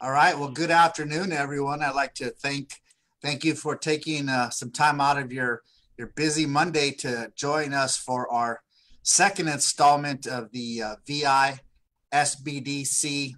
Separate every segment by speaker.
Speaker 1: All right. Well, good afternoon, everyone. I'd like to thank you for taking some time out of your busy Monday to join us for our second installment of the VI SBDC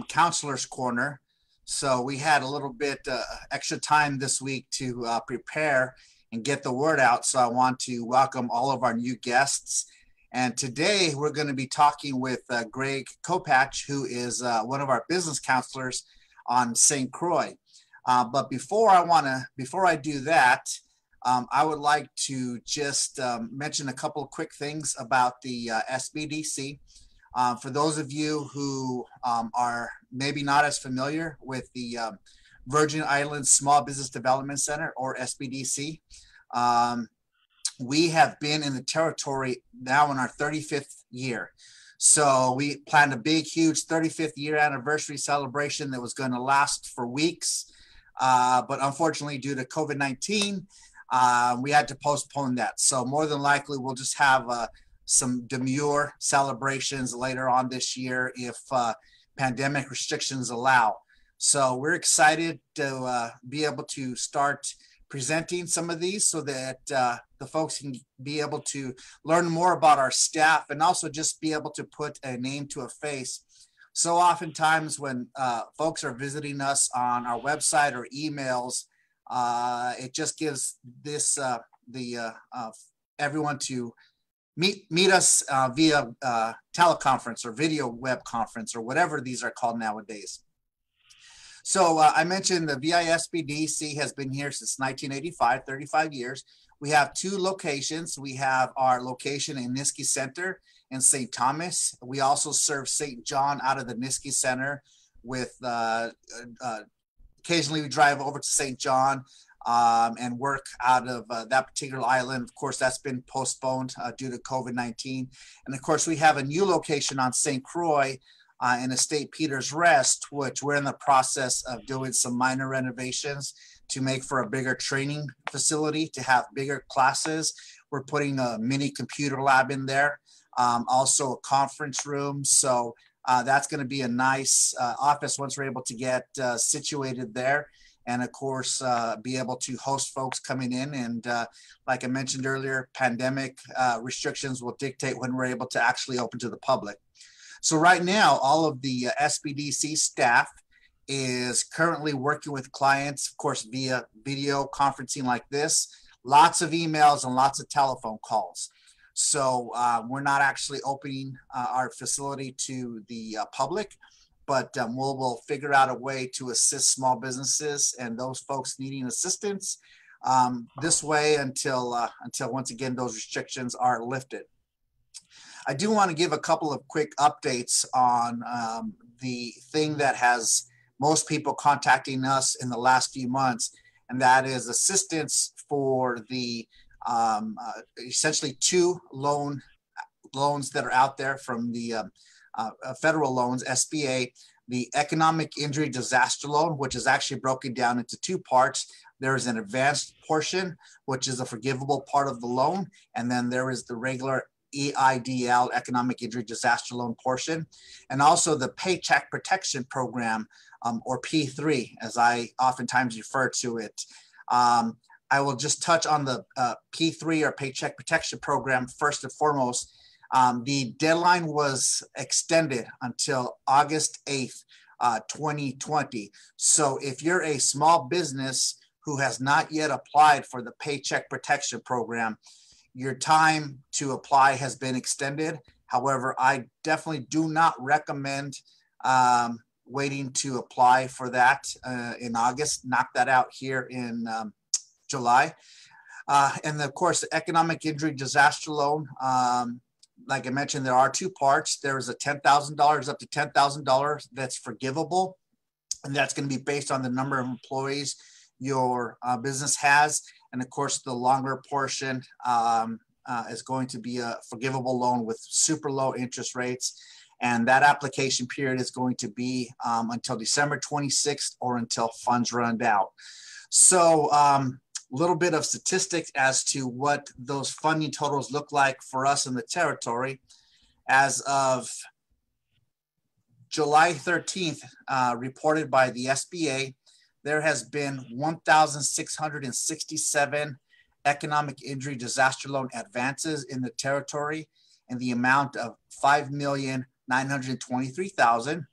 Speaker 1: Counselors Corner. So we had a little bit extra time this week to prepare and get the word out. So I want to welcome all of our new guests. And today we're going to be talking with Greg Kopatch, who is one of our business counselors on St. Croix. But before I do that, I would like to just mention a couple of quick things about the SBDC. For those of you who are maybe not as familiar with the Virgin Islands Small Business Development Center, or SBDC, we have been in the territory now in our 35th year. So we planned a big, huge 35th year anniversary celebration that was going to last for weeks. But unfortunately, due to COVID-19, we had to postpone that. So more than likely, we'll just have some demure celebrations later on this year if pandemic restrictions allow. So we're excited to be able to start presenting some of these so that the folks can be able to learn more about our staff and also just be able to put a name to a face. So oftentimes when folks are visiting us on our website or emails, it just gives this everyone to meet us via teleconference or video web conference or whatever these are called nowadays. So I mentioned the VISBDC has been here since 1985, 35 years. We have two locations. We have our location in Niski Center in St. Thomas. We also serve St. John out of the Niski Center with occasionally we drive over to St. John and work out of that particular island. Of course, that's been postponed due to COVID-19. And of course, we have a new location on St. Croix in Estate Peter's Rest, which we're in the process of doing some minor renovations to make for a bigger training facility, to have bigger classes. We're putting a mini computer lab in there, also a conference room. So that's going to be a nice office once we're able to get situated there. And of course, be able to host folks coming in. And like I mentioned earlier, pandemic restrictions will dictate when we're able to actually open to the public. So right now, all of the SBDC staff is currently working with clients, of course, via video conferencing like this, lots of emails and lots of telephone calls. So we're not actually opening our facility to the public, but we'll figure out a way to assist small businesses and those folks needing assistance this way until once again, those restrictions are lifted. I do want to give a couple of quick updates on the thing that has most people contacting us in the last few months, and that is assistance for the essentially two loans that are out there from the federal loans, SBA, the Economic Injury Disaster Loan, which is actually broken down into two parts. There is an advanced portion, which is a forgivable part of the loan, and then there is the regular EIDL, Economic Injury Disaster Loan portion, and also the Paycheck Protection Program, or P3, as I oftentimes refer to it. I will just touch on the P3 or Paycheck Protection Program first and foremost. The deadline was extended until August 8th, 2020. So if you're a small business who has not yet applied for the Paycheck Protection Program, your time to apply has been extended. However, I definitely do not recommend waiting to apply for that in August. Knock that out here in July. And of course, the Economic Injury Disaster Loan, like I mentioned, there are two parts. There is a $10,000 up to $10,000 that's forgivable, and that's going to be based on the number of employees your business has. And of course, the longer portion is going to be a forgivable loan with super low interest rates. And that application period is going to be until December 26th or until funds run out. So a little bit of statistics as to what those funding totals look like for us in the territory. As of July 13th, reported by the SBA, there has been 1,667 economic injury disaster loan advances in the territory in the amount of $5,923,000.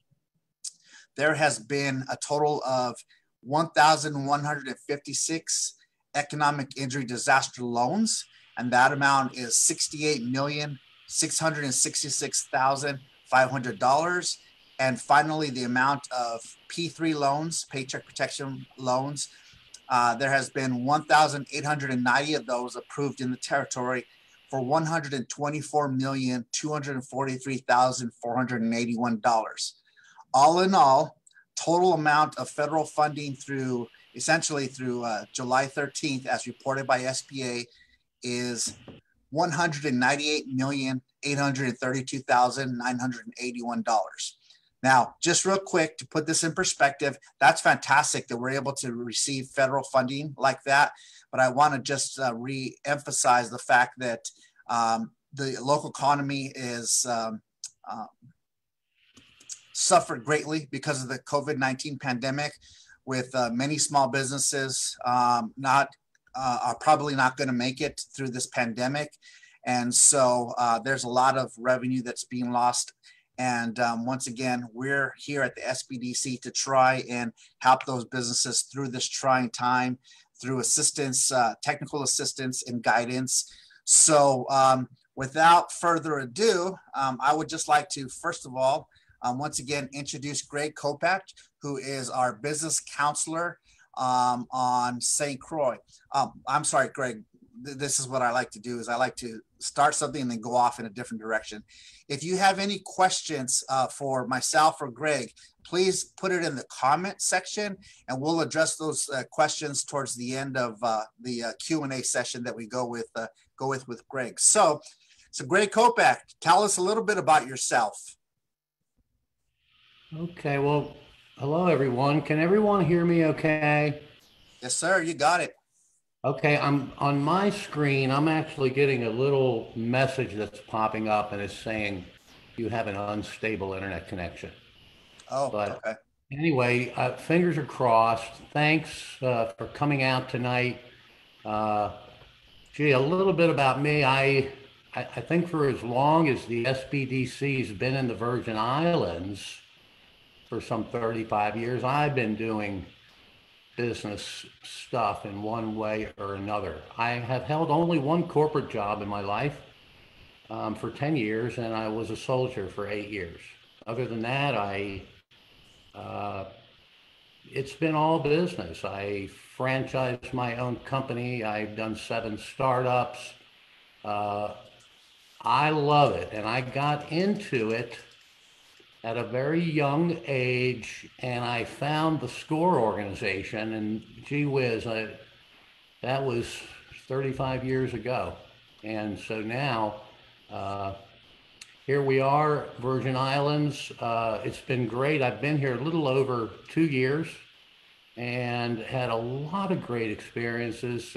Speaker 1: There has been a total of 1,156 economic injury disaster loans, and that amount is $68,666,500. And finally, the amount of P3 loans, paycheck protection loans, there has been 1,890 of those approved in the territory for $124,243,481. All in all, total amount of federal funding through July 13th, as reported by SBA, is $198,832,981. Now, just real quick to put this in perspective, that's fantastic that we're able to receive federal funding like that. But I want to just re-emphasize the fact that the local economy is suffered greatly because of the COVID-19 pandemic, with many small businesses are probably not going to make it through this pandemic. And so there's a lot of revenue that's being lost. And once again, we're here at the SBDC to try and help those businesses through this trying time through assistance, technical assistance and guidance. So without further ado, I would just like to, first of all, once again, introduce Greg Kopatch, who is our business counselor on St. Croix. I'm sorry, Greg. This is what I like to do, is I like to start something and then go off in a different direction. If you have any questions for myself or Greg, please put it in the comment section and we'll address those questions towards the end of the Q&A session that we go with Greg. So Greg Kopatch, tell us a little bit about yourself.
Speaker 2: Okay, well, hello everyone. Can everyone hear me okay?
Speaker 1: Yes, sir, you got it.
Speaker 2: Okay, I'm on my screen. I'm actually getting a little message that's popping up and it's saying you have an unstable internet connection.
Speaker 1: Oh,
Speaker 2: but
Speaker 1: okay.
Speaker 2: Anyway, fingers are crossed. Thanks for coming out tonight. Gee, a little bit about me. I think for as long as the SBDC's been in the Virgin Islands, for some 35 years, I've been doing business stuff in one way or another. I have held only one corporate job in my life for 10 years, and I was a soldier for 8 years. Other than that, it's been all business. I franchised my own company. I've done 7 startups. I love it, and I got into it at a very young age, and I found the SCORE organization, and gee whiz, that was 35 years ago. And so now, here we are, Virgin Islands. It's been great. I've been here a little over 2 years and had a lot of great experiences.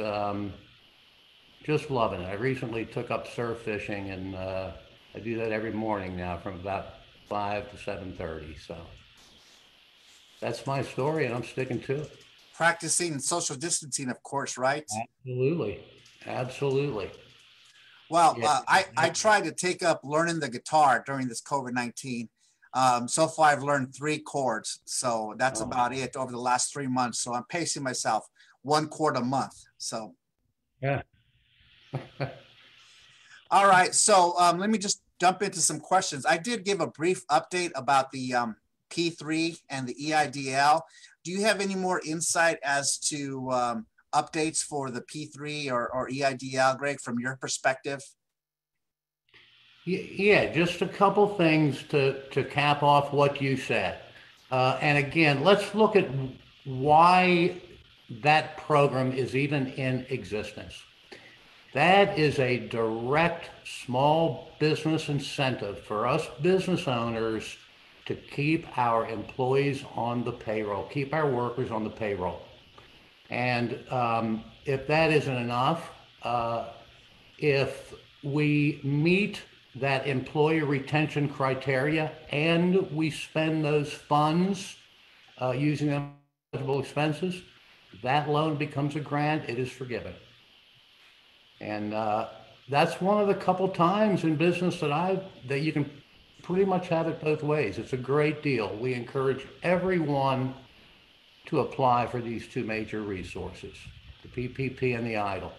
Speaker 2: Just loving it. I recently took up surf fishing, and I do that every morning now from about 5 to 7:30. So that's my story, and I'm sticking to it.
Speaker 1: Practicing social distancing, of course, right?
Speaker 2: Absolutely. Absolutely.
Speaker 1: Well, yeah. I tried to take up learning the guitar during this COVID-19. So far, I've learned 3 chords. So that's about it over the last 3 months. So I'm pacing myself 1 chord a month. So.
Speaker 2: Yeah.
Speaker 1: All right. So let me just jump into some questions. I did give a brief update about the P3 and the EIDL. Do you have any more insight as to updates for the P3 or EIDL, Greg, from your perspective?
Speaker 2: Yeah, just a couple things to cap off what you said. And again, let's look at why that program is even in existence. That is a direct small business incentive for us business owners to keep our employees on the payroll, keep our workers on the payroll. And if that isn't enough, if we meet that employee retention criteria and we spend those funds using them for eligible expenses, that loan becomes a grant, it is forgiven. And that's one of the couple times in business that you can pretty much have it both ways. It's a great deal. We encourage everyone to apply for these two major resources, the PPP and the EIDL.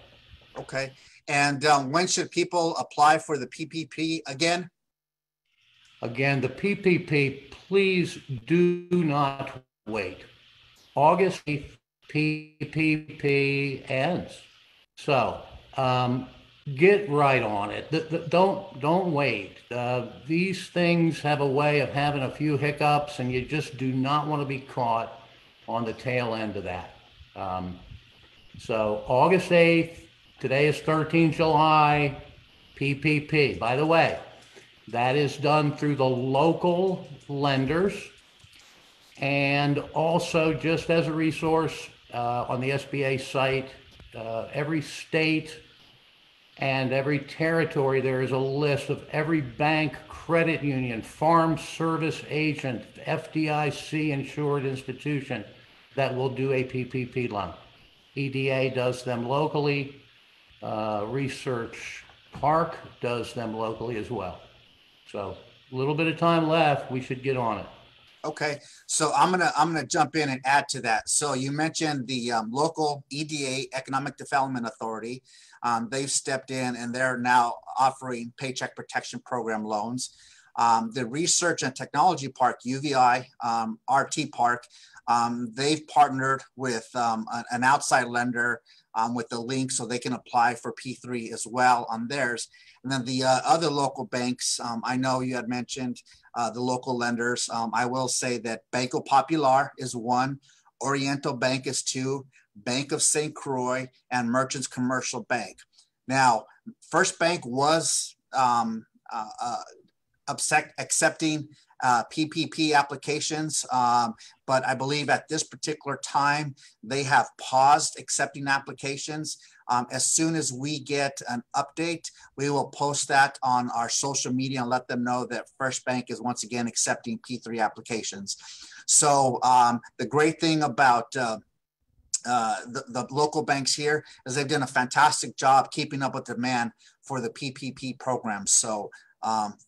Speaker 1: Okay. And when should people apply for the PPP again?
Speaker 2: Again, the PPP, please do not wait. August 8th, PPP ends. So get right on it. Don't wait. These things have a way of having a few hiccups, and you just do not want to be caught on the tail end of that. So August 8th, today is 13 July, PPP. By the way, that is done through the local lenders, and also just as a resource on the SBA site, every state and every territory, there is a list of every bank, credit union, farm service agent, FDIC insured institution that will do a PPP loan. EDA does them locally. Research Park does them locally as well. So a little bit of time left. We should get on it.
Speaker 1: Okay, so I'm gonna jump in and add to that. So you mentioned the local EDA, Economic Development Authority. They've stepped in and they're now offering Paycheck Protection Program loans. The Research and Technology Park, UVI, RT Park, they've partnered with an outside lender with the link so they can apply for P3 as well on theirs. And then the other local banks, I know you had mentioned the local lenders. I will say that Banco Popular is one, Oriental Bank is two, Bank of St. Croix, and Merchants Commercial Bank. Now, First Bank was accepting PPP applications, but I believe at this particular time, they have paused accepting applications. As soon as we get an update, we will post that on our social media and let them know that First Bank is once again accepting P3 applications. So the great thing about the local banks here is they've done a fantastic job keeping up with demand for the PPP program. So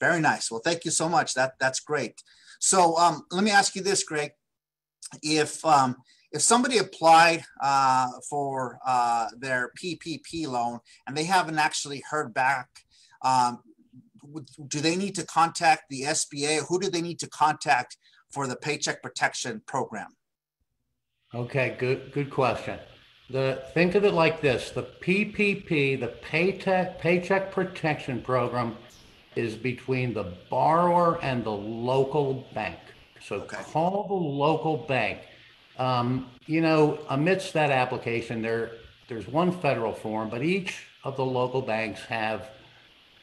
Speaker 1: very nice. Well, thank you so much. That's great. So let me ask you this, Greg. If somebody applied for their PPP loan and they haven't actually heard back, do they need to contact the SBA? Who do they need to contact for the Paycheck Protection Program?
Speaker 2: Okay, good question. Think of it like this: the PPP, the Paycheck Protection Program, is between the borrower and the local bank. So call the local bank. Amidst that application, there's one federal form, but each of the local banks have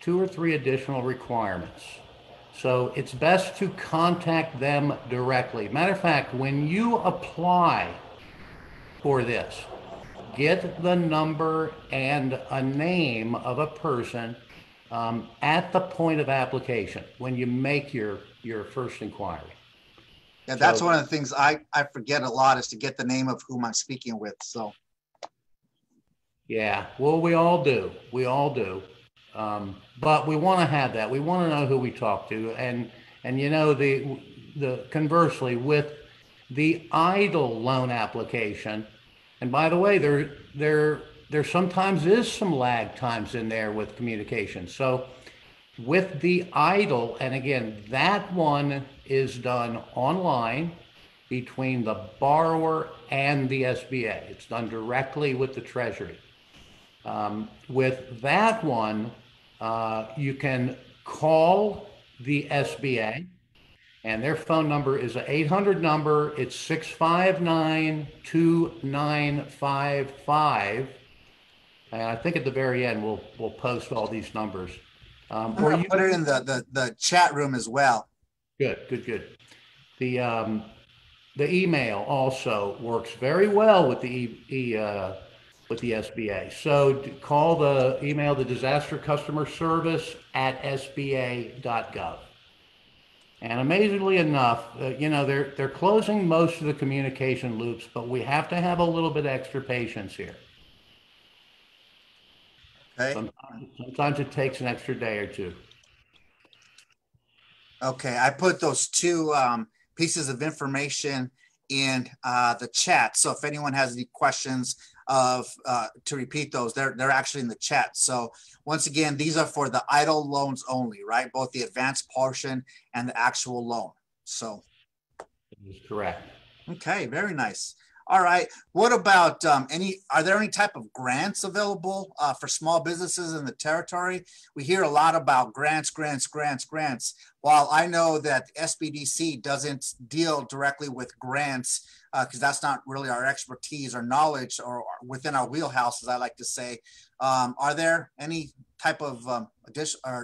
Speaker 2: 2 or 3 additional requirements. So it's best to contact them directly. Matter of fact, when you apply for this, get the number and a name of a person at the point of application when you make your first inquiry.
Speaker 1: Yeah, that's one of the things I forget a lot is to get the name of whom I'm speaking with. So,
Speaker 2: yeah, well, we all do. But we want to have that. We want to know who we talk to, and the conversely with the EIDL loan application. And by the way, there sometimes is some lag times in there with communication. So with the EIDL, and again, that one is done online between the borrower and the SBA. It's done directly with the Treasury. With that one, you can call the SBA, and their phone number is an 800 number. It's 659-2955. And I think at the very end, we'll post all these numbers.
Speaker 1: Or you put it in the chat room as well.
Speaker 2: Good. The email also works very well with the with the SBA. So email the disaster customer service at sba.gov. And amazingly enough, they're closing most of the communication loops, but we have to have a little bit extra patience here.
Speaker 1: Okay.
Speaker 2: Sometimes it takes an extra day or two.
Speaker 1: Okay, I put those two pieces of information in the chat. So if anyone has any questions to repeat those, they're actually in the chat. So once again, these are for the idle loans only, right? Both the advanced portion and the actual loan. So.
Speaker 2: That is correct.
Speaker 1: Okay, very nice. All right. What about are there any type of grants available for small businesses in the territory? We hear a lot about grants. While I know that SBDC doesn't deal directly with grants because that's not really our expertise or knowledge or within our wheelhouse, as I like to say, are there any type of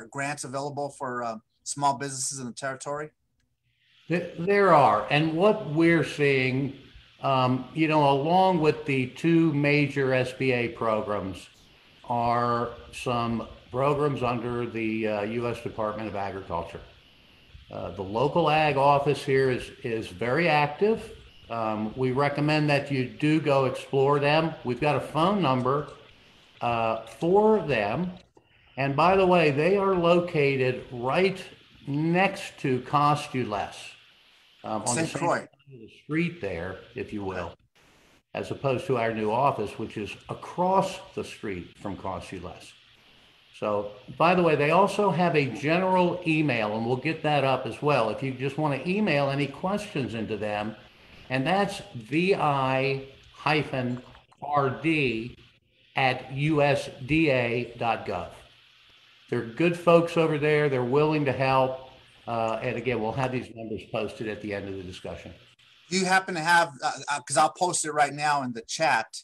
Speaker 1: grants available for small businesses in the territory?
Speaker 2: There are. And what we're seeing, along with the two major SBA programs, are some programs under the U.S. Department of Agriculture. The local ag office here is very active. We recommend that you do go explore them. We've got a phone number for them. And by the way, they are located right next to Cost You Less. On the same side of the street there, if you will, as opposed to our new office, which is across the street from Cost You Less. So, by the way, they also have a general email, and we'll get that up as well if you just want to email any questions into them, and that's vi-rd@usda.gov. They're good folks over there. They're willing to help. And again, we'll have these numbers posted at the end of the discussion.
Speaker 1: Do you happen to have, because I'll post it right now in the chat.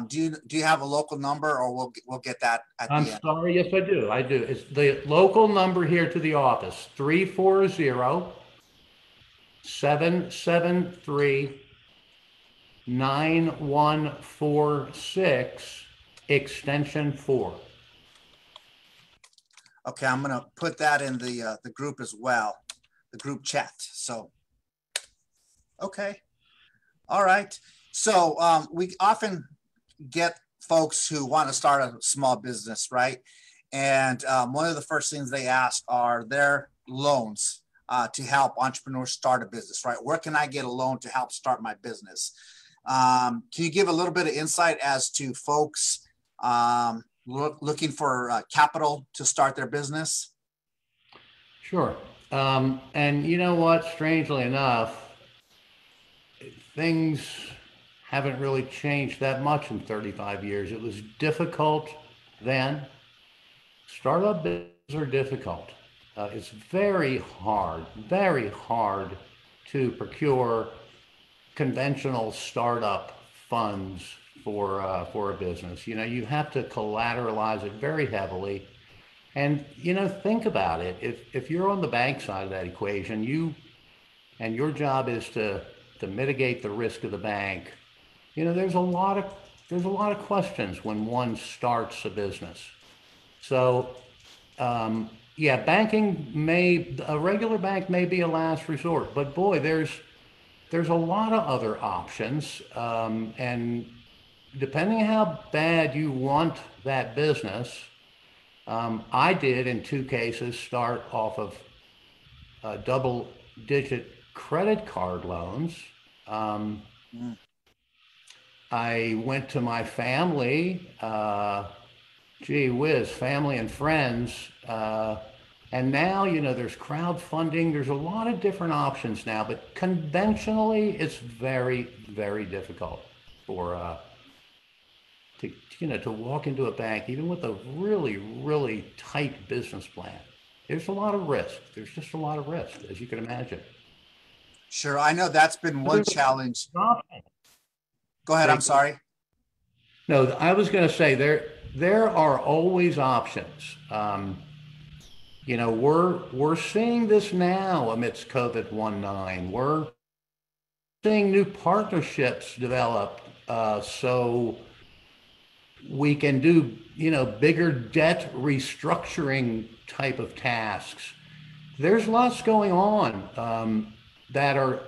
Speaker 1: Do you have a local number, or we'll get that at the end?
Speaker 2: I'm sorry. Yes, I do. It's the local number here to the office, 340-773-9146, extension 4.
Speaker 1: Okay, I'm going to put that in the group as well, the group chat. So, okay. All right. So we often get folks who want to start a small business, right? And one of the first things they ask are their loans to help entrepreneurs start a business, right? Where can I get a loan to help start my business? Can you give a little bit of insight as to folks looking for capital to start their business?
Speaker 2: Sure. And you know what, strangely enough, things haven't really changed that much in 35 years. It was difficult then. Startup businesses are difficult. It's very hard to procure conventional startup funds for a business. You have to collateralize it very heavily. And, think about it. If you're on the bank side of that equation, and your job is to mitigate the risk of the bank, there's a lot of questions when one starts a business. So, a regular bank may be a last resort, but boy, there's a lot of other options. And depending on how bad you want that business, I did in 2 cases start off of double-digit credit card loans. I went to my family, family and friends, and now, there's crowdfunding. There's a lot of different options now, but conventionally, it's very, very difficult for to walk into a bank, even with a really, really tight business plan. There's a lot of risk. There's just a lot of risk, as you can imagine.
Speaker 1: Sure. I know that's been one challenge. Go ahead. I'm sorry.
Speaker 2: No, I was going to say there are always options. We're seeing this now amidst COVID-19. We're seeing new partnerships develop. So we can do, bigger debt restructuring type of tasks. There's lots going on that are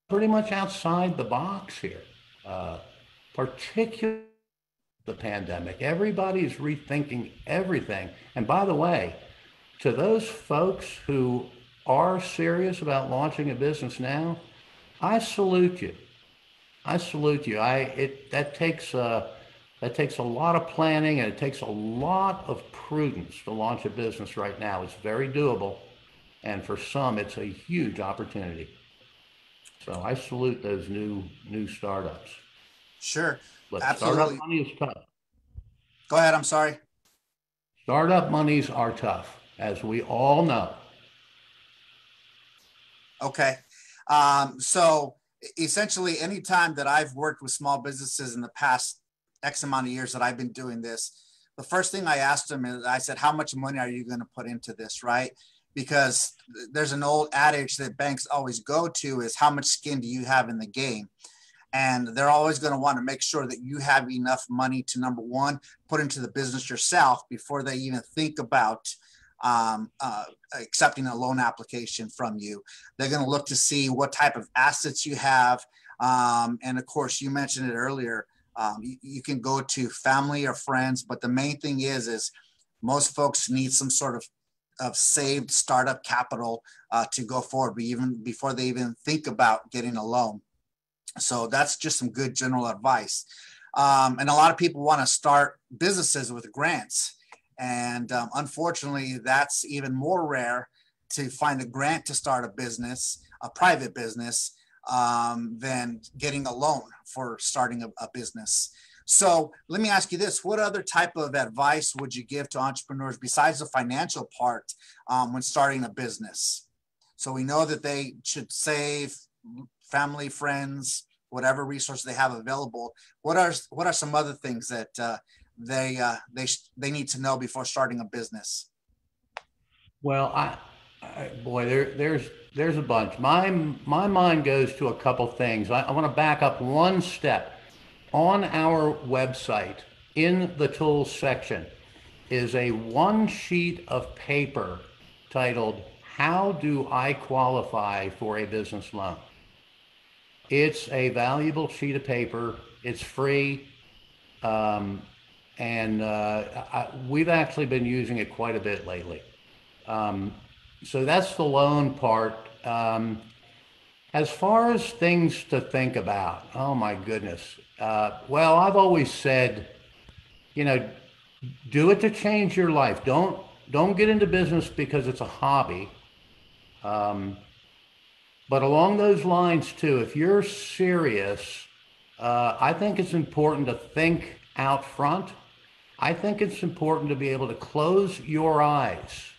Speaker 2: pretty much outside the box here, particularly the pandemic. Everybody's rethinking everything. And by the way, to those folks who are serious about launching a business now, I salute you. I salute you. That takes a lot of planning, and it takes a lot of prudence to launch a business right now. It's very doable, and for some, it's a huge opportunity. So I salute those new startups.
Speaker 1: Sure.
Speaker 2: But
Speaker 1: Absolutely.
Speaker 2: startup money is tough.
Speaker 1: Go ahead. I'm sorry.
Speaker 2: Startup monies are tough, as we all know.
Speaker 1: Okay. So essentially, anytime that I've worked with small businesses in the past X amount of years that I've been doing this, the first thing I asked them is, I said, how much money are you going to put into this, right? Because there's an old adage that banks always go to is, how much skin do you have in the game? And they're always going to want to make sure that you have enough money to, number one, put into the business yourself before they even think about accepting a loan application from you. They're going to look to see what type of assets you have. And of course, you mentioned it earlier. You can go to family or friends, but the main thing is most folks need some sort of saved startup capital to go forward, even before they even think about getting a loan. So that's just some good general advice. And a lot of people want to start businesses with grants. And unfortunately, that's even more rare to find a grant to start a business, a private business, than getting a loan for starting a business. So let me ask you this. What other type of advice would you give to entrepreneurs besides the financial part when starting a business? So we know that they should save, family, friends, whatever resource they have available. What are some other things that they need to know before starting a business?
Speaker 2: Well, boy, there's a bunch. My mind goes to a couple things. I want to back up one step. On our website, in the tools section, is a one sheet of paper titled, "How do I qualify for a business loan?" It's a valuable sheet of paper. It's free. And we've actually been using it quite a bit lately. So that's the loan part. As far as things to think about, oh my goodness. Well, I've always said, do it to change your life. Don't get into business because it's a hobby. But along those lines too, if you're serious, I think it's important to think out front. I think it's important to be able to close your eyes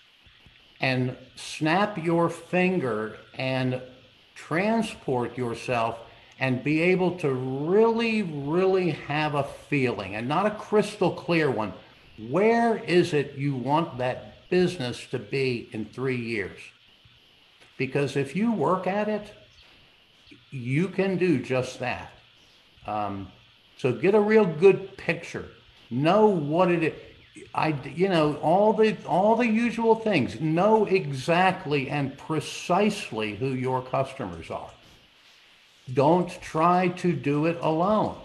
Speaker 2: and snap your finger and transport yourself and be able to really, really have a feeling, and not a crystal clear one. Where is it you want that business to be in 3 years? Because if you work at it, you can do just that. So get a real good picture. Know what it is. All the usual things. Know exactly and precisely who your customers are. Don't try to do it alone.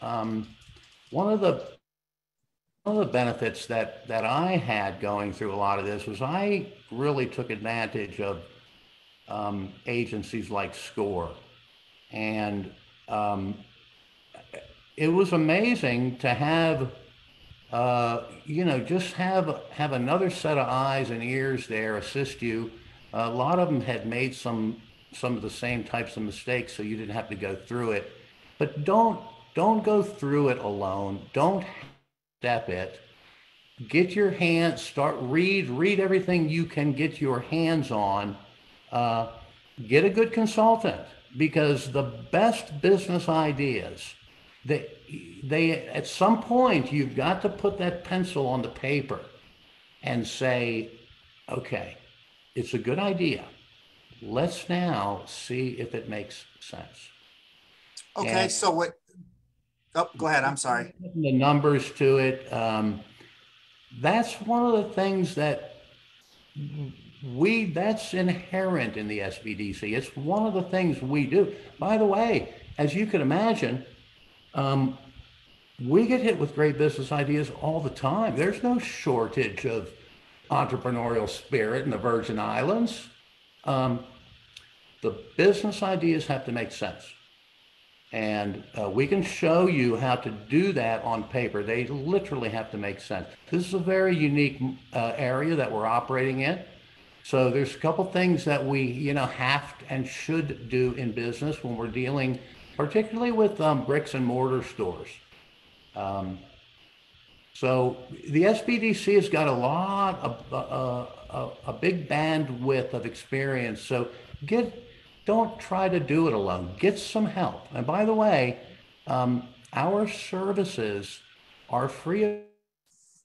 Speaker 2: One of the benefits that I had going through a lot of this was I really took advantage of agencies like SCORE, and it was amazing to have just have another set of eyes and ears there assist you. A lot of them had made some of the same types of mistakes, so you didn't have to go through it. But don't go through it alone. Don't step it. Get your hands, read everything you can get your hands on. Get a good consultant, because the best business ideas, they at some point you've got to put that pencil on the paper and say, okay, it's a good idea. Let's now see if it makes sense.
Speaker 1: Okay,
Speaker 2: And
Speaker 1: so what? Oh, go ahead. I'm sorry.
Speaker 2: The numbers to it. That's one of the things that that's inherent in the SBDC. It's one of the things we do. By the way, as you can imagine, um, we get hit with great business ideas all the time. There's no shortage of entrepreneurial spirit in the Virgin Islands. Um, the business ideas have to make sense. And we can show you how to do that on paper. They literally have to make sense. This is a very unique area that we're operating in. So there's a couple things that we, have and should do in business when we're dealing, particularly with bricks and mortar stores. Um, so the SBDC has got a lot of a big bandwidth of experience. So don't try to do it alone. Get some help. And by the way, our services are free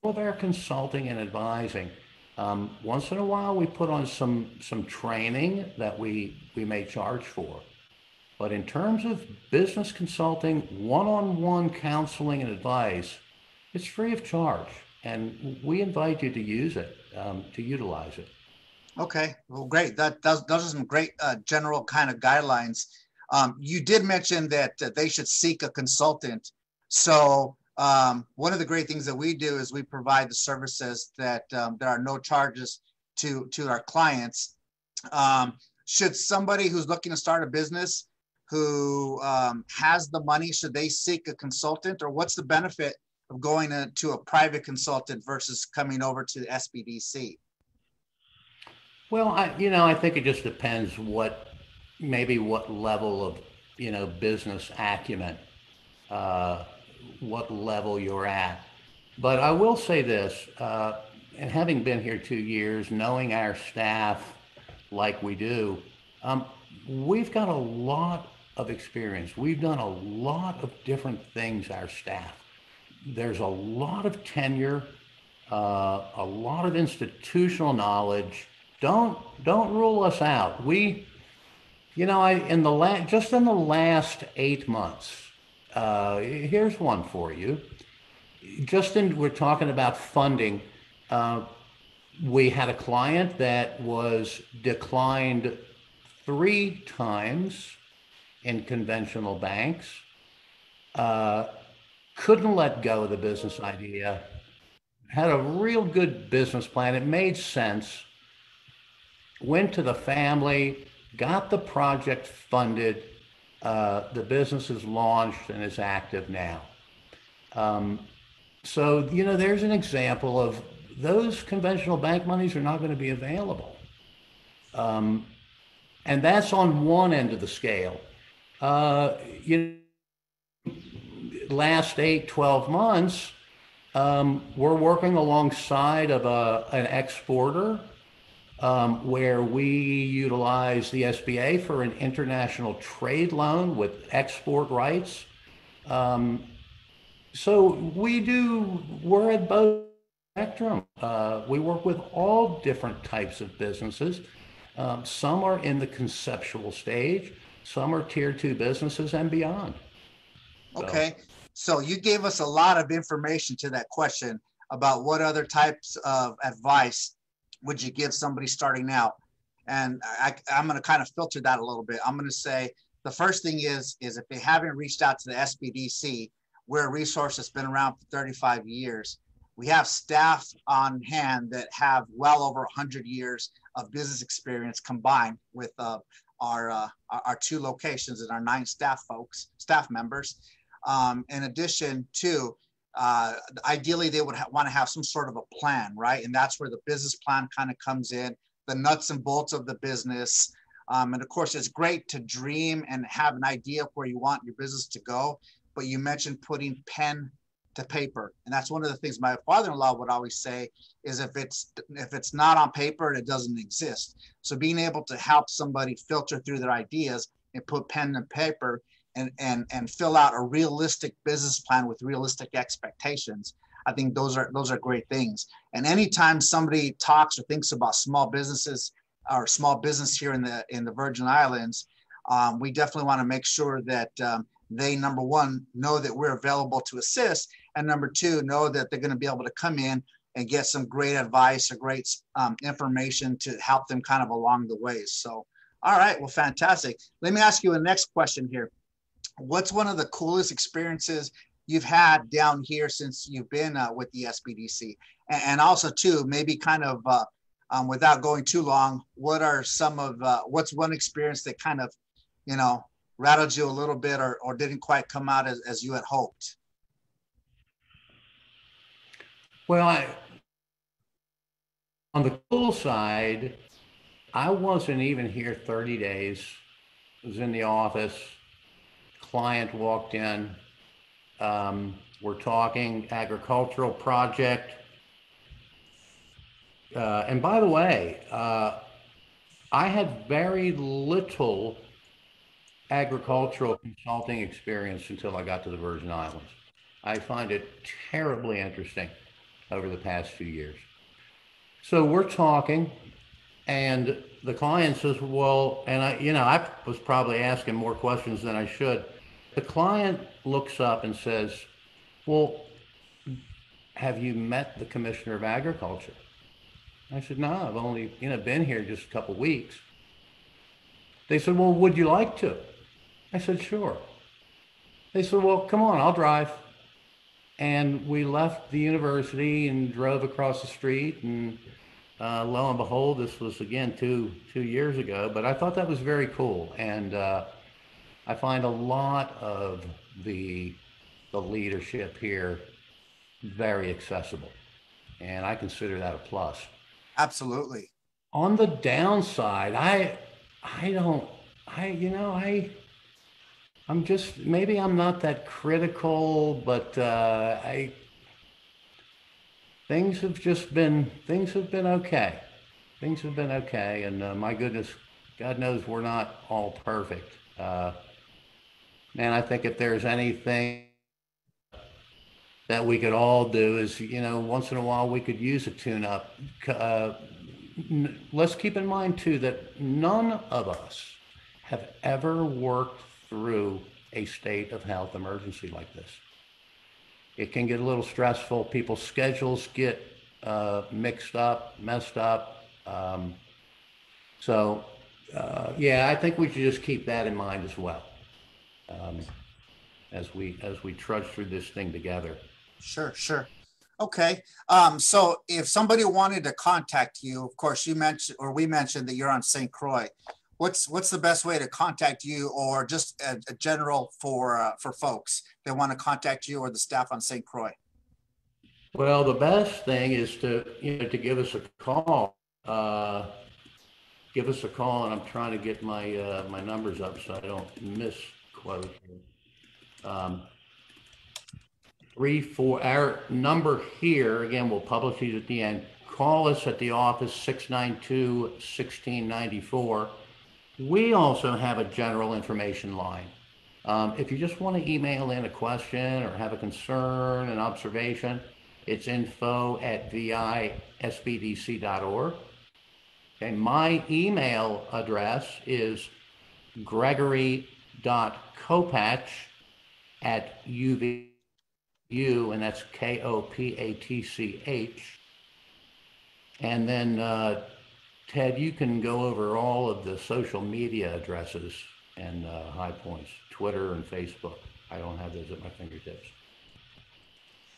Speaker 2: of our consulting and advising. Once in a while, we put on some training that we may charge for. But in terms of business consulting, one-on-one counseling and advice, it's free of charge. And we invite you to use it, to utilize it.
Speaker 1: Okay, well, great. Those are some great general kind of guidelines. You did mention that they should seek a consultant. So one of the great things that we do is we provide the services that there are no charges to our clients. Should somebody who's looking to start a business who has the money, should they seek a consultant, or what's the benefit of going to a private consultant versus coming over to the SBDC?
Speaker 2: Well, I think it just depends what level of, business acumen, what level you're at. But I will say this, and having been here 2 years, knowing our staff like we do, we've got a lot of experience. We've done a lot of different things, our staff. There's a lot of tenure, a lot of institutional knowledge. Don't rule us out. Just in the last 8 months, here's one for you. We're talking about funding. We had a client that was declined 3 times in conventional banks. Couldn't let go of the business idea. Had a real good business plan. It made sense. Went to the family, got the project funded. The business is launched and is active now. So, there's an example of those conventional bank monies are not going to be available. And that's on one end of the scale. Last 8-12 months, we're working alongside of an exporter where we utilize the SBA for an international trade loan with export rights. So we're at both spectrum. We work with all different types of businesses. Some are in the conceptual stage, some are tier 2 businesses and beyond.
Speaker 1: Okay, so you gave us a lot of information to that question about what other types of advice would you give somebody starting out? And I'm going to kind of filter that a little bit. I'm going to say the first thing is if they haven't reached out to the SBDC, we're a resource that's been around for 35 years. We have staff on hand that have well over 100 years of business experience combined with our 2 locations and our 9 staff members. In addition to, ideally they would want to have some sort of a plan, right? And that's where the business plan kind of comes in, the nuts and bolts of the business. And of course, it's great to dream and have an idea of where you want your business to go. But you mentioned putting pen to paper. And that's one of the things my father-in-law would always say is if it's not on paper, it doesn't exist. So being able to help somebody filter through their ideas and put pen and paper and fill out a realistic business plan with realistic expectations. I think those are great things. And anytime somebody talks or thinks about small businesses or small business here in the Virgin Islands, we definitely want to make sure that they, number one, know that we're available to assist, and number two, know that they're going to be able to come in and get some great advice or great information to help them kind of along the way. So, all right, well, fantastic. Let me ask you a next question here. What's one of the coolest experiences you've had down here since you've been with the SBDC? And also, too, maybe kind of without going too long, what are some of what's one experience that kind of, you know, rattled you a little bit or didn't quite come out as you had hoped?
Speaker 2: Well, on the cool side, I wasn't even here 30 days. I was in the office. Client walked in. We're talking agricultural project. And by the way, I had very little agricultural consulting experience until I got to the Virgin Islands. I find it terribly interesting over the past few years. So we're talking, and the client says, well, and I was probably asking more questions than I should. The client looks up and says, well, have you met the Commissioner of Agriculture? I said, no, I've only been here just a couple weeks. They said, well, would you like to? I said, sure. They said, well, come on, I'll drive. And we left the university and drove across the street, and lo and behold, this was again two years ago, but I thought that was very cool. And I find a lot of the leadership here very accessible, and I consider that a plus.
Speaker 1: Absolutely.
Speaker 2: On the downside, I'm just, maybe I'm not that critical, but things have been okay. Things have been okay, and my goodness, God knows we're not all perfect. And I think if there's anything that we could all do is, once in a while we could use a tune-up. Let's keep in mind too that none of us have ever worked through a state of health emergency like this. It can get a little stressful. People's schedules get messed up. Yeah, I think we should just keep that in mind as well, as we trudge through this thing together.
Speaker 1: Sure. Okay. So if somebody wanted to contact you, of course we mentioned that you're on St. Croix. What's the best way to contact you, or just a general for folks that want to contact you or the staff on St. Croix?
Speaker 2: Well, the best thing is to give us a call. Give us a call, and I'm trying to get my my numbers up so I don't misquote. 34. Our number here again. We'll publish these at the end. Call us at the office 692-1694. We also have a general information line. If you just want to email in a question or have a concern, an observation, it's info@visbdc.org. Okay, my email address is gregory.kopatch@uvu, and that's KOPATCH. And then Ted, you can go over all of the social media addresses and high points, Twitter and Facebook. I don't have those at my fingertips.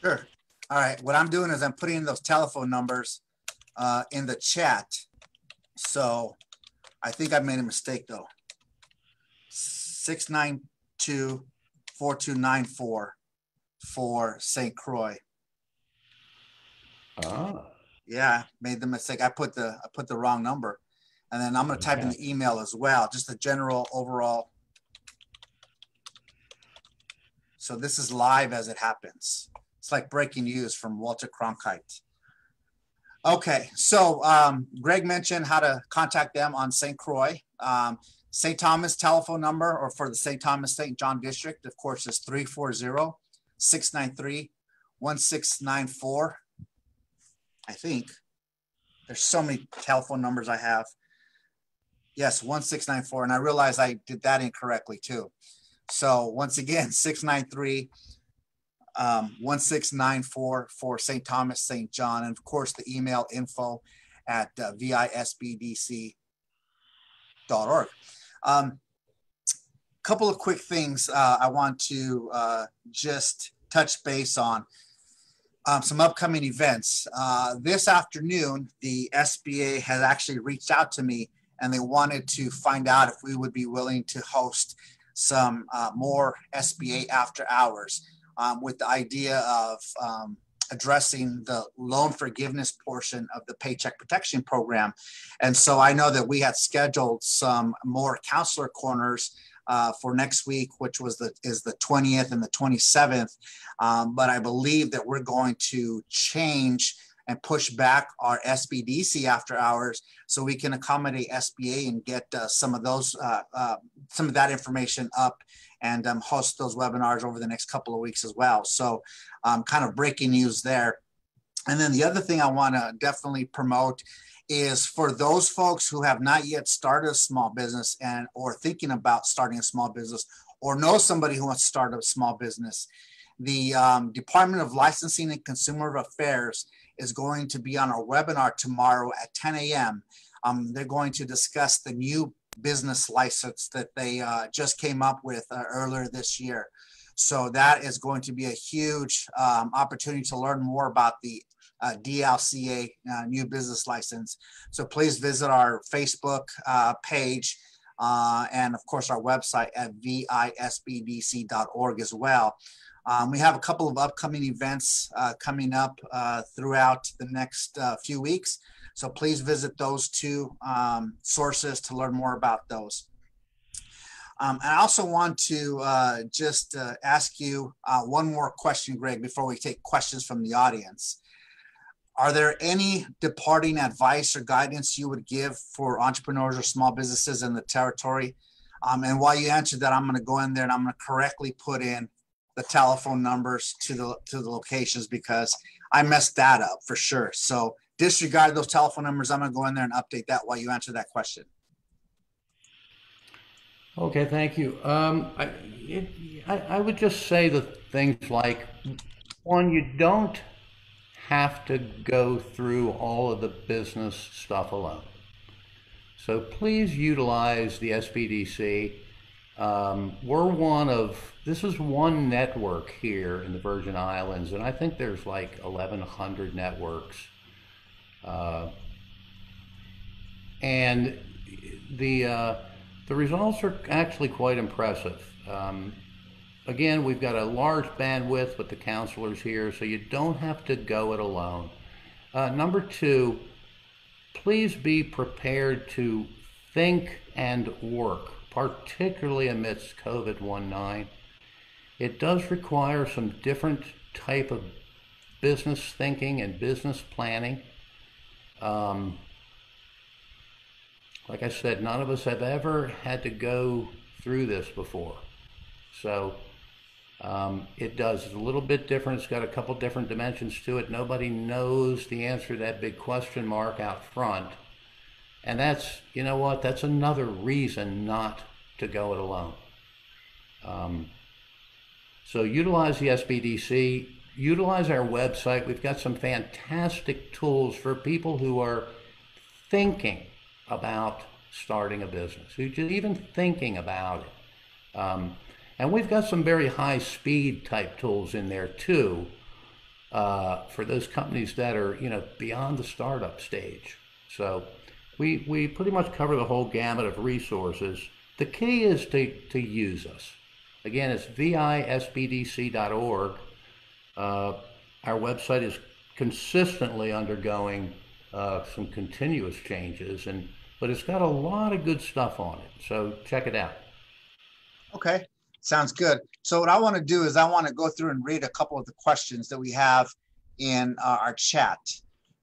Speaker 1: Sure. All right. What I'm doing is I'm putting those telephone numbers in the chat. So I think I made a mistake though. 692-4294 for St. Croix.
Speaker 2: Ah.
Speaker 1: Yeah, made the mistake. I put the wrong number, and then I'm going to type in the email as well, just the general overall. So this is live as it happens. It's like breaking news from Walter Cronkite. Okay, so Greg mentioned how to contact them on St. Croix. St. Thomas telephone number, or for the St. Thomas St. John district, of course, is 340-693-1694. I think there's so many telephone numbers I have. Yes, 1694. And I realized I did that incorrectly too. So once again, 693-1694 for St. Thomas, St. John, and of course the email info@visbdc.org. Couple of quick things I want to just touch base on. Some upcoming events. This afternoon, the SBA has actually reached out to me and they wanted to find out if we would be willing to host some more SBA after hours with the idea of addressing the loan forgiveness portion of the Paycheck Protection Program. And so I know that we had scheduled some more counselor corners for next week, which is the 20th and the 27th. But I believe that we're going to change and push back our SBDC after hours so we can accommodate SBA and get some of that information up and host those webinars over the next couple of weeks as well. So kind of breaking news there. And then the other thing I want to definitely promote is for those folks who have not yet started a small business or thinking about starting a small business or know somebody who wants to start a small business, the Department of Licensing and Consumer Affairs is going to be on our webinar tomorrow at 10 a.m. They're going to discuss the new business license that they just came up with earlier this year. So that is going to be a huge opportunity to learn more about the DLCA new business license. So please visit our Facebook page and of course our website at visbdc.org as well. We have a couple of upcoming events coming up throughout the next few weeks. So please visit those two sources to learn more about those. I also want to just ask you one more question, Greg, before we take questions from the audience. Are there any departing advice or guidance you would give for entrepreneurs or small businesses in the territory? And while you answer that, I'm going to go in there and I'm going to correctly put in the telephone numbers to the locations because I messed that up for sure. So disregard those telephone numbers. I'm going to go in there and update that while you answer that question.
Speaker 2: Okay, thank you. I would just say the things like, one, you don't have to go through all of the business stuff alone. So please utilize the SBDC. This is one network here in the Virgin Islands, and I think there's like 1,100 networks. And the results are actually quite impressive. Again, we've got a large bandwidth with the counselors here, so you don't have to go it alone. Number two, please be prepared to think and work, particularly amidst COVID-19. It does require some different type of business thinking and business planning. Like I said, none of us have ever had to go through this before. So it does. It's a little bit different. It's got a couple different dimensions to it. Nobody knows the answer to that big question mark out front. And that's, you know what, that's another reason not to go it alone. So utilize the SBDC, utilize our website. We've got some fantastic tools for people who are thinking about starting a business, who's just even thinking about it. And we've got some very high speed type tools in there too, for those companies that are, beyond the startup stage. So we pretty much cover the whole gamut of resources. The key is to use us. Again, it's visbdc.org. Our website is consistently undergoing some continuous changes, but it's got a lot of good stuff on it. So check it out. Okay.
Speaker 1: Sounds good. So what I want to do is I want to go through and read a couple of the questions that we have in our chat.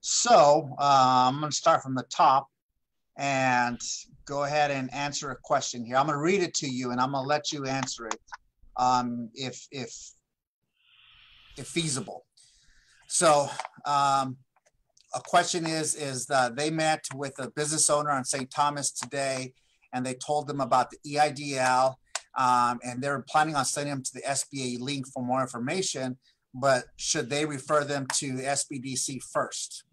Speaker 1: So I'm going to start from the top and go ahead and answer a question here. I'm going to read it to you and I'm going to let you answer it if feasible. So a question is that they met with a business owner on St. Thomas today and they told them about the EIDL. and they're planning on sending them to the SBA link for more information, but should they refer them to SBDC first?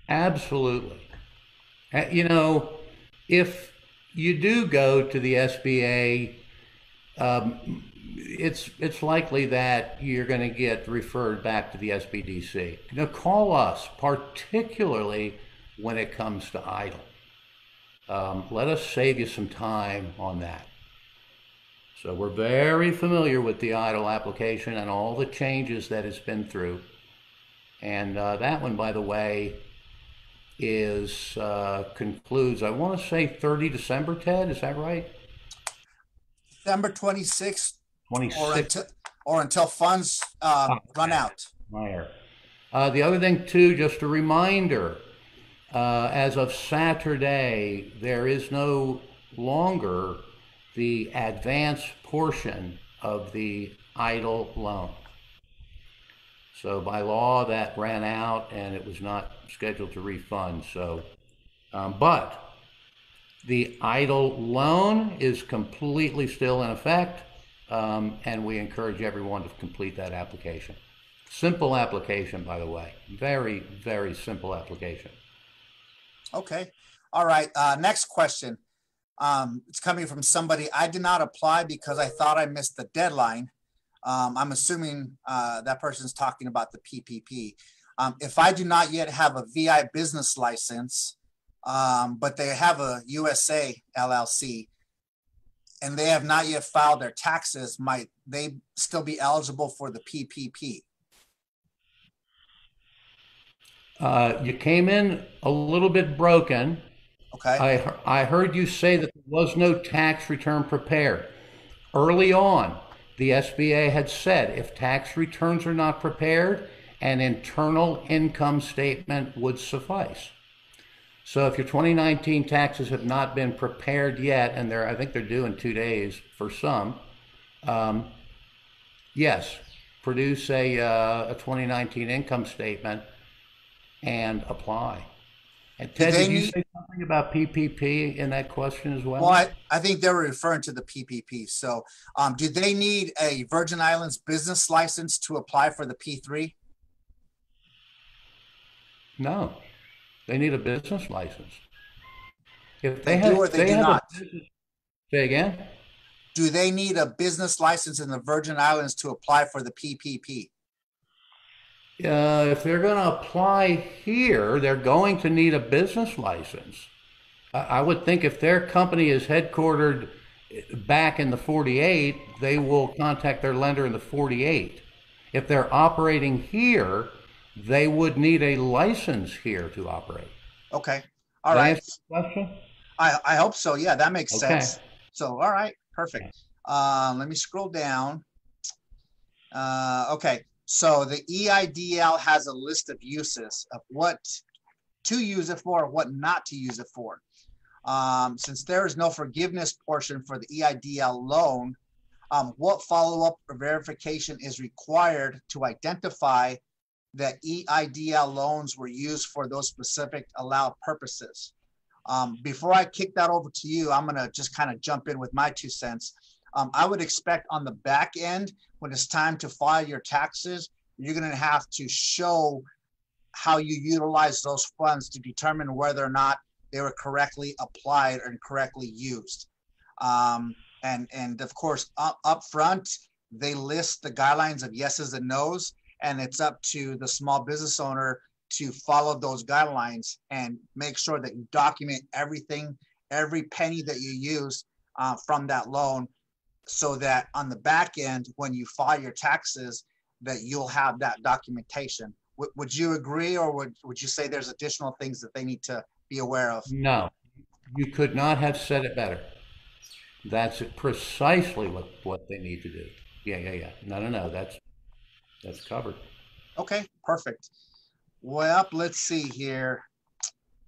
Speaker 2: Absolutely. You know, if you do go to the SBA, it's likely that you're going to get referred back to the SBDC. Now, call us, particularly when it comes to idle. Let us save you some time on that. So we're very familiar with the idle application and all the changes that it's been through. And that one, by the way, is concludes, I want to say 30 December, Ted, is that right?
Speaker 1: December 26th,
Speaker 2: 26th.
Speaker 1: or until funds run out.
Speaker 2: The other thing too, just a reminder, as of Saturday, there is no longer the advance portion of the idle loan. So by law, that ran out and it was not scheduled to refund. So, but the idle loan is completely still in effect, and we encourage everyone to complete that application. Simple application, by the way. Very, very simple application.
Speaker 1: Okay. All right. Next question. It's coming from somebody. I did not apply because I thought I missed the deadline. I'm assuming that person's talking about the PPP. If I do not yet have a VI business license, but they have a USA LLC, and they have not yet filed their taxes, might they still be eligible for the PPP?
Speaker 2: You came in a little bit broken.
Speaker 1: Okay.
Speaker 2: I heard you say that there was no tax return prepared. Early on, the SBA had said if tax returns are not prepared, an internal income statement would suffice. So if your 2019 taxes have not been prepared yet, and I think they're due in 2 days for some, yes, produce a 2019 income statement and apply. And Ted, did you say something about PPP in that question as well?
Speaker 1: Well, I think they were referring to the PPP. So do they need a Virgin Islands business license to apply for the P3?
Speaker 2: No, they need a business license. If
Speaker 1: they do or they do not?
Speaker 2: Say again?
Speaker 1: Do they need a business license in the Virgin Islands to apply for the PPP?
Speaker 2: If they're going to apply here, they're going to need a business license. I would think if their company is headquartered back in the 48, they will contact their lender in the 48. If they're operating here, they would need a license here to operate.
Speaker 1: Okay. All right.
Speaker 2: Answer the question?
Speaker 1: I hope so. Yeah, that makes sense. So, all right. Perfect. Let me scroll down. Okay. So the EIDL has a list of uses of what to use it for, what not to use it for. Since there is no forgiveness portion for the EIDL loan, what follow-up or verification is required to identify that EIDL loans were used for those specific allowed purposes? Before I kick that over to you, I'm gonna just kind of jump in with my 2 cents. I would expect on the back end, when it's time to file your taxes, you're going to have to show how you utilize those funds to determine whether or not they were correctly applied and correctly used. And of course, up front, they list the guidelines of yeses and nos, and it's up to the small business owner to follow those guidelines and make sure that you document everything, every penny that you use from that loan, so that on the back end, when you file your taxes, that you'll have that documentation. Would you agree, or would you say there's additional things that they need to be aware of?
Speaker 2: No, you could not have said it better. That's precisely what they need to do. Yeah. No. That's covered.
Speaker 1: Okay, perfect. Well, let's see here.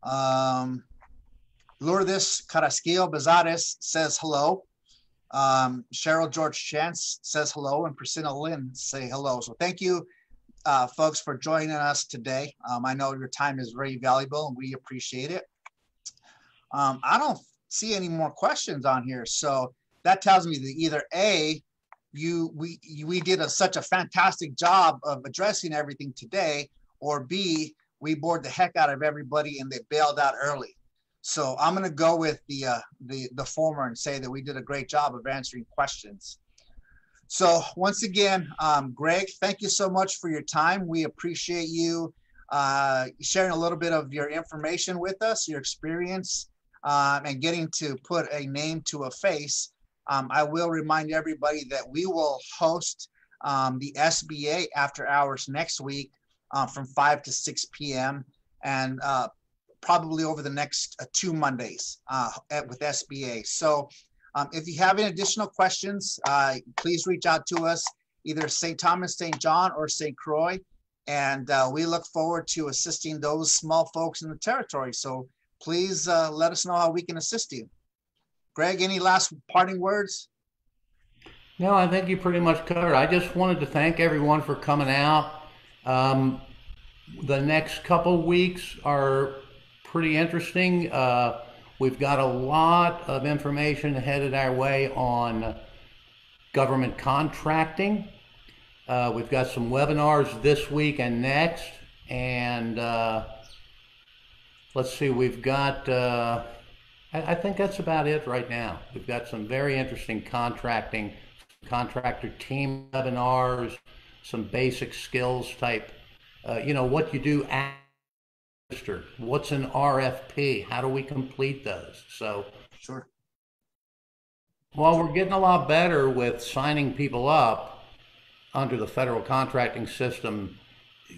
Speaker 1: Lourdes Carrasquillo Bezares says hello. Cheryl George Chance says hello, and Priscilla Lynn say hello. So thank you, folks, for joining us today. I know your time is very valuable and we appreciate it. I don't see any more questions on here. So that tells me that either A, we did such a fantastic job of addressing everything today, or B, we bored the heck out of everybody and they bailed out early. So I'm going to go with the former and say that we did a great job of answering questions. So once again, Greg, thank you so much for your time. We appreciate you sharing a little bit of your information with us, your experience, and getting to put a name to a face. I will remind everybody that we will host the SBA after hours next week from 5 to 6 p.m. and probably over the next 2 Mondays with SBA. So if you have any additional questions, please reach out to us, either St. Thomas, St. John, or St. Croix. And we look forward to assisting those small folks in the territory. So please let us know how we can assist you. Greg, any last parting words?
Speaker 2: No, I think you pretty much covered. I just wanted to thank everyone for coming out. The next couple weeks are pretty interesting. We've got a lot of information headed our way on government contracting. We've got some webinars this week and next. And let's see, we've got, I think that's about it right now. We've got some very interesting contractor team webinars, some basic skills type, what you do after, what's an RFP, how do we complete those? So
Speaker 1: sure.
Speaker 2: While we're getting a lot better with signing people up under the federal contracting system,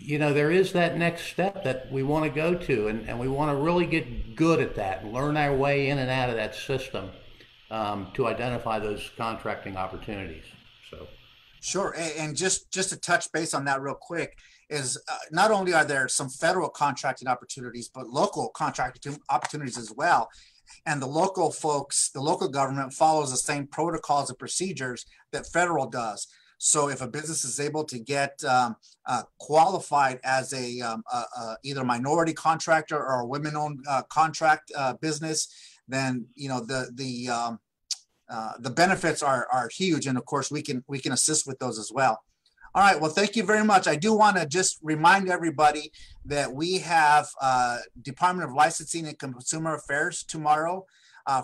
Speaker 2: there is that next step that we want to go to, and we want to really get good at that and learn our way in and out of that system to identify those contracting opportunities. So,
Speaker 1: sure. And just to touch base on that real quick is not only are there some federal contracting opportunities, but local contracting opportunities as well. And the local folks, the local government follows the same protocols and procedures that federal does. So if a business is able to get qualified as a either minority contractor or a women-owned contract business, then the benefits are huge, and of course we can assist with those as well. All right, well, thank you very much. I do want to just remind everybody that we have Department of Licensing and Consumer Affairs tomorrow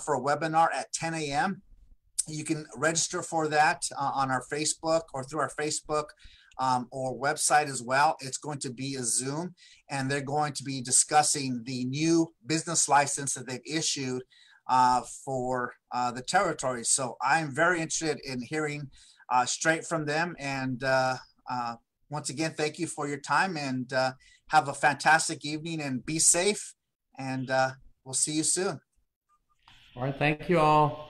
Speaker 1: for a webinar at 10 a.m. You can register for that on our Facebook or through our Facebook or website as well. It's going to be a Zoom, and they're going to be discussing the new business license that they've issued for the territory. So I'm very interested in hearing straight from them. And once again, thank you for your time, and have a fantastic evening, and be safe. And we'll see you soon.
Speaker 2: All right. Thank you all.